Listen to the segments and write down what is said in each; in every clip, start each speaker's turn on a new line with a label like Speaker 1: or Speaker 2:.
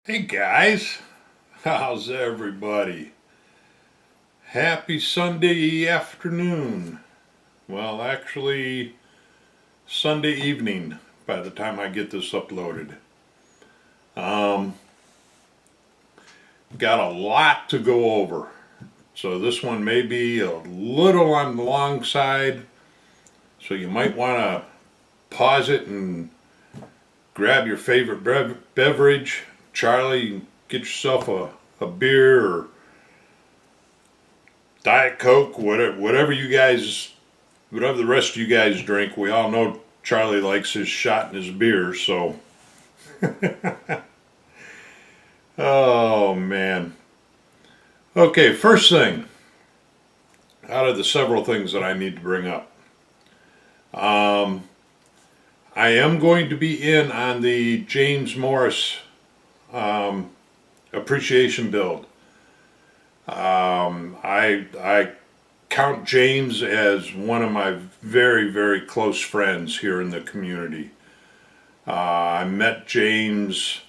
Speaker 1: Hey guys, how's everybody? Happy Sunday afternoon. Well, actually, Sunday evening by the time I get this uploaded. Um, got a lot to go over. So this one may be a little on the long side. So you might want to pause it and grab your favorite beverage. Charlie, get yourself a beer or Diet Coke, whatever you guys, whatever the rest of you guys drink. We all know Charlie likes his shot and his beer, so. Oh, man. Okay, first thing, out of the several things that I need to bring up. Um, I am going to be in on the James Morris um, appreciation build. I count James as one of my very, very close friends here in the community. I met James,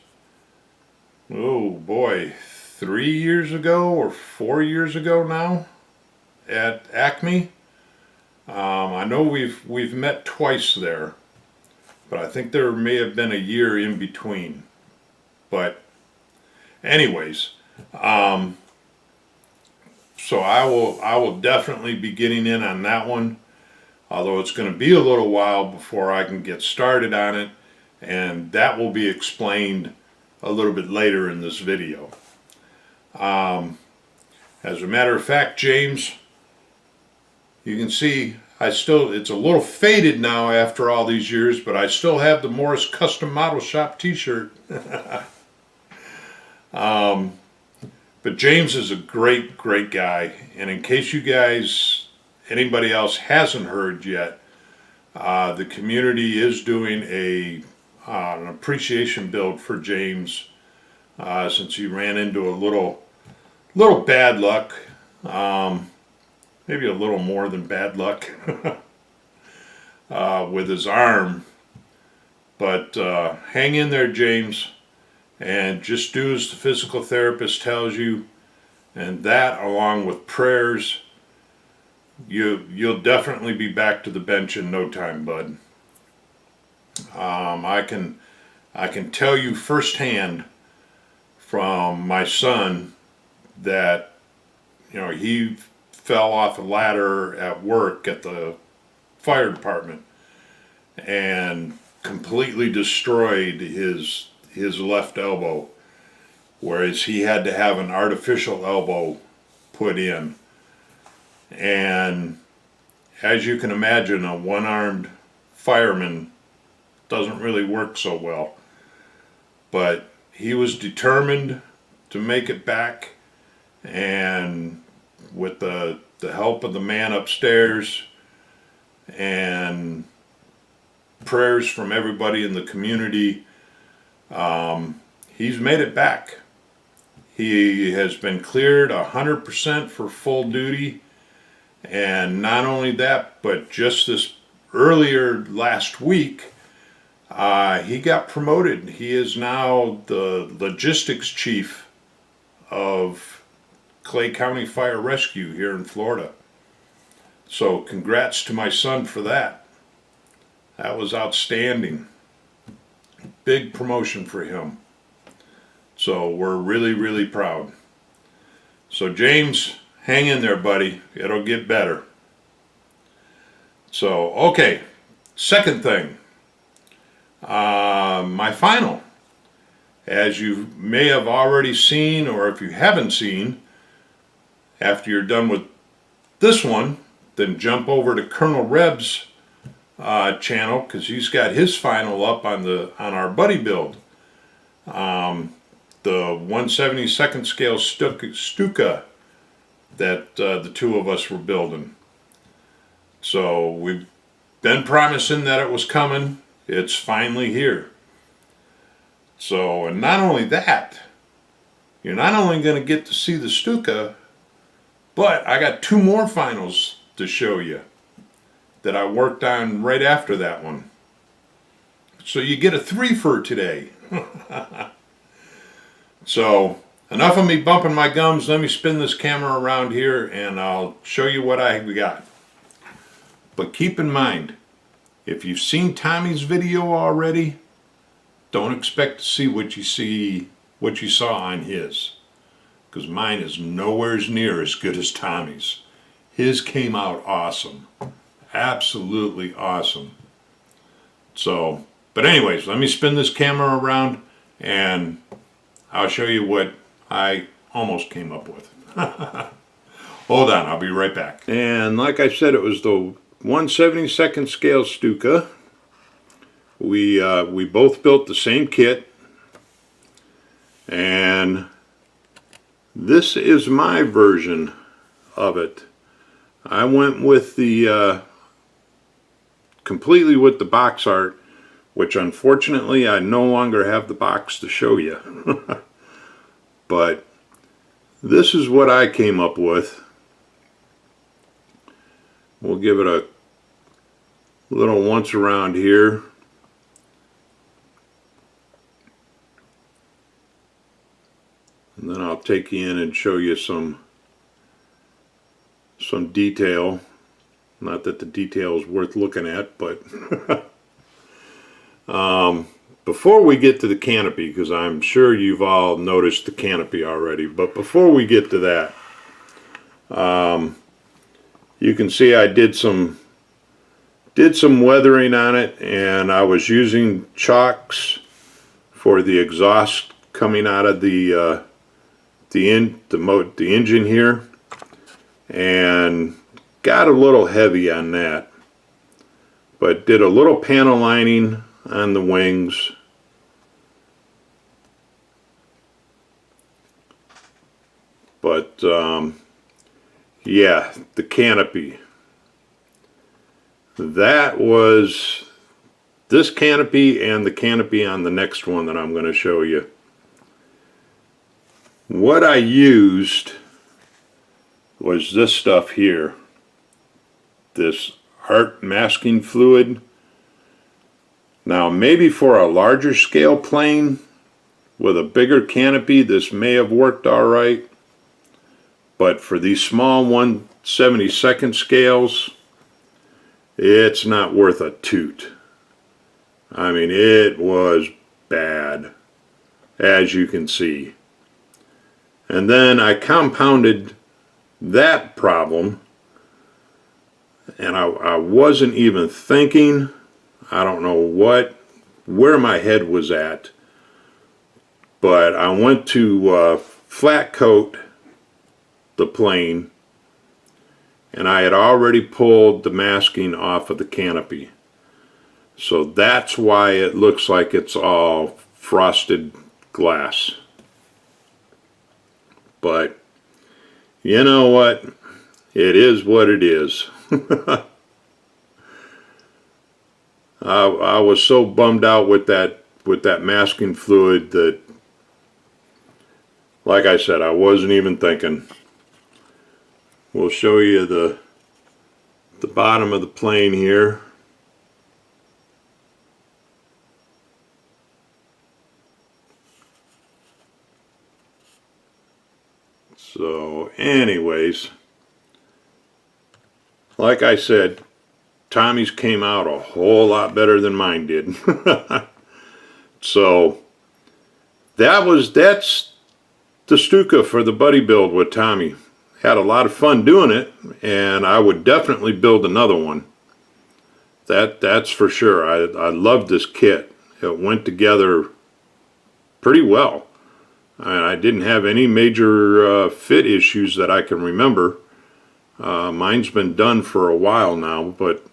Speaker 1: oh boy, 3 years ago or 4 years ago now at Acme. I know we've met twice there, but I think there may have been a year in between. But anyways, um, so I will definitely be getting in on that one. Although it's going to be a little while before I can get started on it, and that will be explained a little bit later in this video. As a matter of fact, James, you can see it's a little faded now after all these years, but I still have the Morris Custom Model Shop t-shirt. But James is a great, great guy, and in case you guys, anybody else hasn't heard yet, the community is doing an appreciation build for James since he ran into a little bad luck, maybe a little more than bad luck with his arm. But hang in there, James, and just do as the physical therapist tells you, and that, along with prayers, you'll definitely be back to the bench in no time, bud. I can tell you firsthand from my son that he fell off a ladder at work at the fire department and completely destroyed his left elbow, whereas he had to have an artificial elbow put in. And as you can imagine, a one-armed fireman doesn't really work so well. But he was determined to make it back, and with the help of the man upstairs and prayers from everybody in the community, he's made it back. He has been cleared 100% for full duty, and not only that, but just this earlier last week, he got promoted. He is now the logistics chief of Clay County Fire Rescue here in Florida. So congrats to my son for that. That was outstanding. Big promotion for him. So we're really, really proud. So James, hang in there, buddy. It'll get better. So, okay. Second thing. My final. As you may have already seen, or if you haven't seen, after you're done with this one, then jump over to Col.Reb's channel, because he's got his final up on our buddy build. The 1/72 scale Stuka that the two of us were building. So we've been promising that it was coming. It's finally here. So, and not only that, you're not only going to get to see the Stuka, but I got two more finals to show you that I worked on right after that one. So you get a three for today. So enough of me bumping my gums. Let me spin this camera around here and I'll show you what we got. But keep in mind, if you've seen Tommy's video already, don't expect to see what you saw on his, because mine is nowhere near as good as Tommy's. His came out awesome, absolutely awesome. So, but anyways, let me spin this camera around and I'll show you what I almost came up with. Hold on, I'll be right back. And like I said, it was the 1/72nd scale Stuka. We both built the same kit, and this is my version of it. I went with the completely with the box art, which unfortunately I no longer have the box to show you. But this is what I came up with. We'll give it a little once around here. And then I'll take you in and show you some detail. Not that the detail is worth looking at, but before we get to the canopy, because I'm sure you've all noticed the canopy already, but before we get to that, you can see I did some weathering on it, and I was using chocks for the exhaust coming out of the engine here, and got a little heavy on that, but did a little panel lining on the wings. But yeah, the canopy. That was this canopy and the canopy on the next one that I'm going to show you. What I used was this stuff here. This art masking fluid. Now maybe for a larger scale plane with a bigger canopy this may have worked alright, but for these small 1/72nd scales it's not worth a toot. I mean, it was bad, as you can see. And then I compounded that problem, and I wasn't even thinking. I don't know where my head was at, but I went to flat coat the plane, and I had already pulled the masking off of the canopy. So that's why it looks like it's all frosted glass. But you know what? It is what it is. I was so bummed out with that masking fluid that, like I said, I wasn't even thinking. We'll show you the bottom of the plane here. So anyways, like I said, Tommy's came out a whole lot better than mine did. So that's the Stuka for the buddy build with Tommy. Had a lot of fun doing it, and I would definitely build another one. That's for sure. I loved this kit. It went together pretty well. I didn't have any major fit issues that I can remember. Mine's been done for a while now, but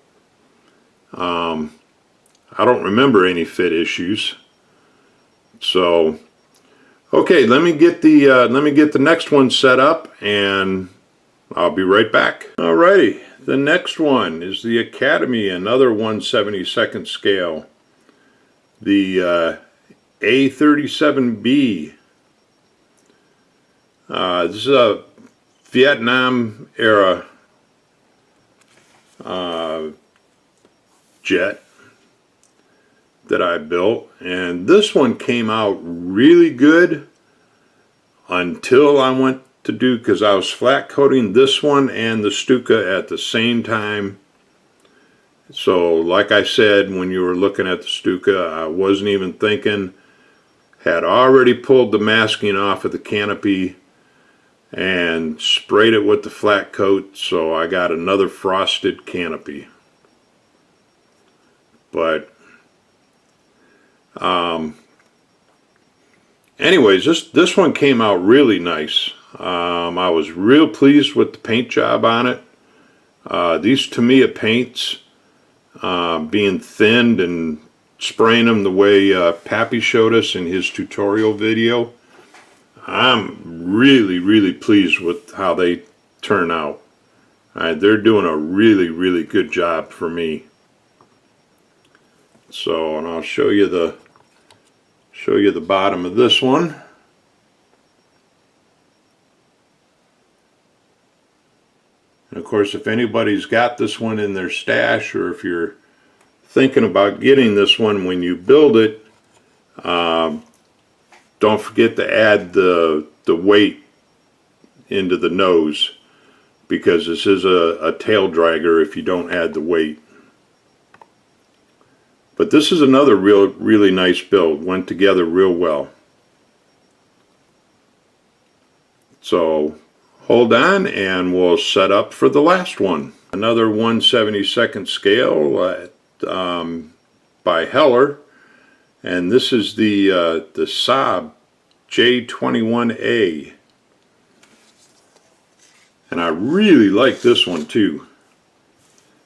Speaker 1: I don't remember any fit issues. So okay, let me get the next one set up, and I'll be right back. Alrighty, the next one is the Academy, another 1/72nd scale. The A37B. This is a Vietnam era jet that I built, and this one came out really good, until I went to do, because I was flat coating this one and the Stuka at the same time. So like I said, when you were looking at the Stuka, I wasn't even thinking. Had already pulled the masking off of the canopy and sprayed it with the flat coat, so I got another frosted canopy. But anyways, this one came out really nice. I was real pleased with the paint job on it. These Tamiya paints, being thinned and spraying them the way Pappy showed us in his tutorial video, I'm really pleased with how they turn out. They're doing a really good job for me. So, and I'll show you the bottom of this one. And of course, if anybody's got this one in their stash, or if you're thinking about getting this one when you build it, don't forget to add the weight into the nose, because this is a tail dragger if you don't add the weight. But this is another really nice build. Went together real well. So hold on and we'll set up for the last one. Another 1/72 scale by Heller, and this is the Saab J21A, and I really like this one too,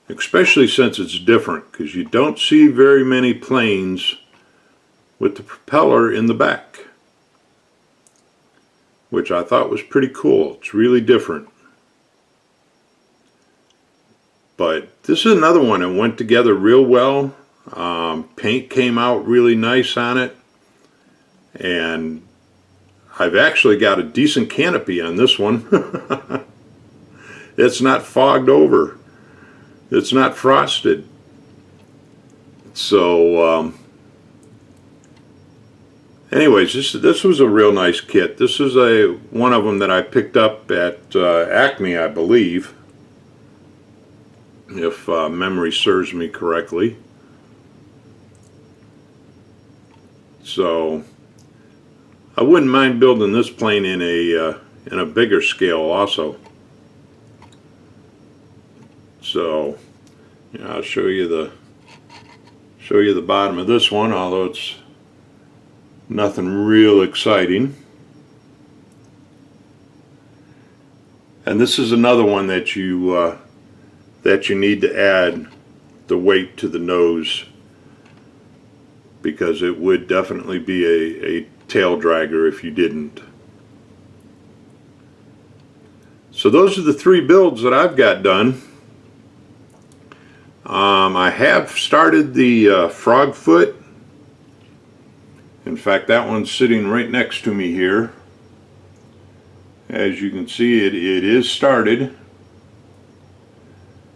Speaker 1: especially since it's different, because you don't see very many planes with the propeller in the back, which I thought was pretty cool. It's really different. But this is another one that went together real well. Paint came out really nice on it, and I've actually got a decent canopy on this one. It's not fogged over. It's not frosted. So anyways, this was a real nice kit. This is one of them that I picked up at Acme, I believe, if memory serves me correctly. So I wouldn't mind building this plane in a bigger scale also. So yeah, I'll show you the bottom of this one, although it's nothing real exciting. And this is another one that you need to add the weight to the nose, because it would definitely be a tail dragger if you didn't. So those are the 3 builds that I've got done. I have started the frog foot. In fact, that one's sitting right next to me here. As you can see, it is started.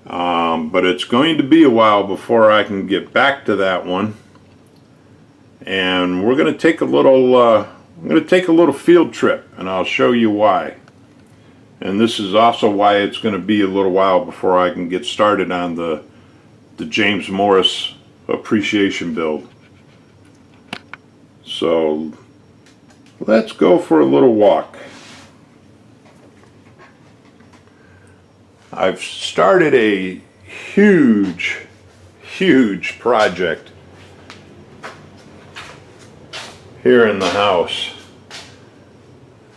Speaker 1: But it's going to be a while before I can get back to that one. And we're going to take a little field trip, and I'll show you why. And this is also why it's going to be a little while before I can get started on the James Morris appreciation build. So let's go for a little walk. I've started a huge project here in the house,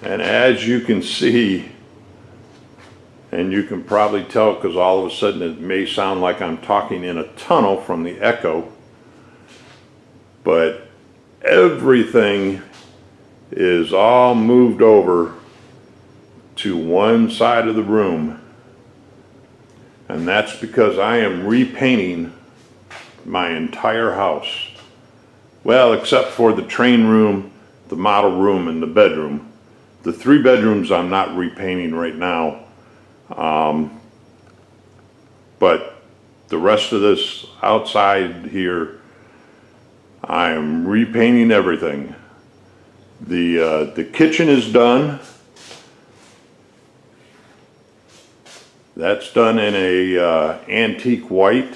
Speaker 1: and as you can see, and you can probably tell because all of a sudden it may sound like I'm talking in a tunnel from the echo, but everything is all moved over to one side of the room, and that's because I am repainting my entire house. Well, except for the train room, the model room, and the bedroom. The 3 bedrooms I'm not repainting right now. But the rest of this outside here, I am repainting everything. The kitchen is done. That's done in a antique white.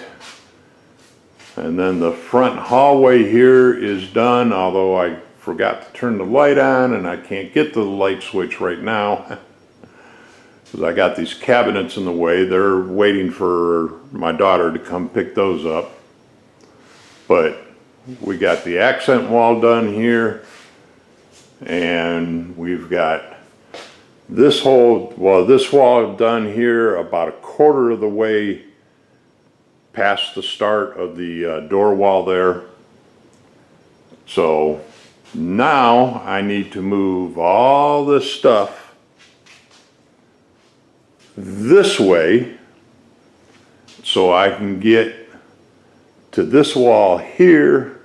Speaker 1: And then the front hallway here is done, although I forgot to turn the light on and I can't get to the light switch right now because I got these cabinets in the way. They're waiting for my daughter to come pick those up. But we got the accent wall done here, and we've got this wall done here about a quarter of the way past the start of the door wall there. So now I need to move all this stuff this way so I can get to this wall here,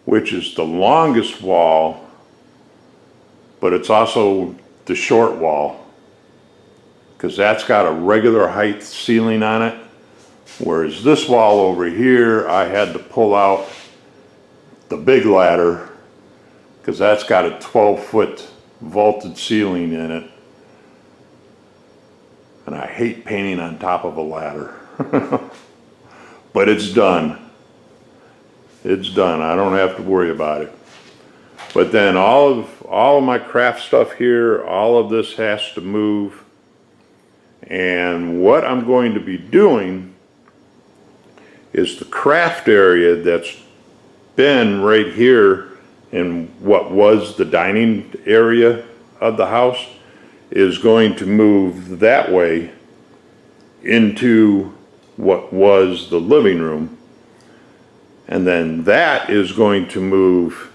Speaker 1: which is the longest wall, but it's also the short wall because that's got a regular height ceiling on it. Whereas this wall over here, I had to pull out the big ladder because that's got a 12-foot vaulted ceiling in it. And I hate painting on top of a ladder. But it's done. It's done. I don't have to worry about it. But then all of my craft stuff here, all of this has to move. And what I'm going to be doing is the craft area that's been right here in what was the dining area of the house is going to move that way into what was the living room. And then that is going to move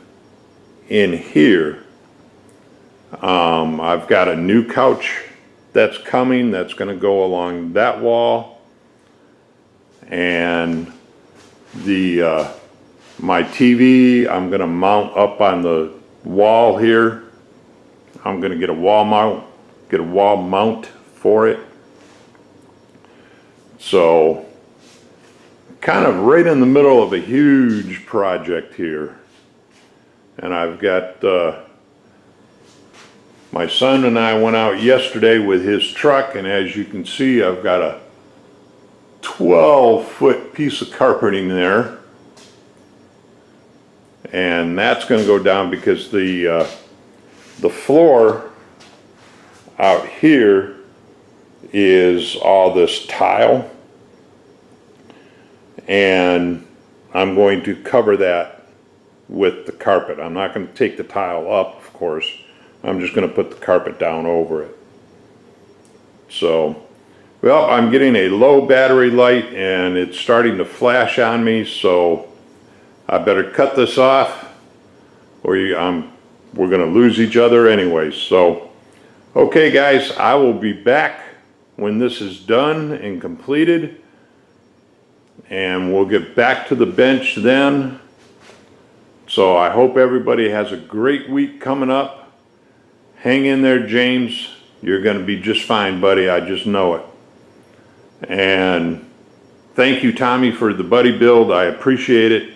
Speaker 1: in here. I've got a new couch that's coming that's going to go along that wall. And my TV I'm going to mount up on the wall here. I'm going to get a wall mount for it. So kind of right in the middle of a huge project here. And I've got my son and I went out yesterday with his truck, and as you can see, I've got a 12-foot piece of carpeting there, and that's going to go down because the floor out here is all this tile, and I'm going to cover that with the carpet. I'm not going to take the tile up, of course. I'm just going to put the carpet down over it. So, well, I'm getting a low battery light and it's starting to flash on me, so I better cut this off or we're going to lose each other anyway. So, okay guys, I will be back when this is done and completed, and we'll get back to the bench then. So I hope everybody has a great week coming up. Hang in there, James. You're going to be just fine, buddy. I just know it. And thank you, Tommy, for the buddy build. I appreciate it.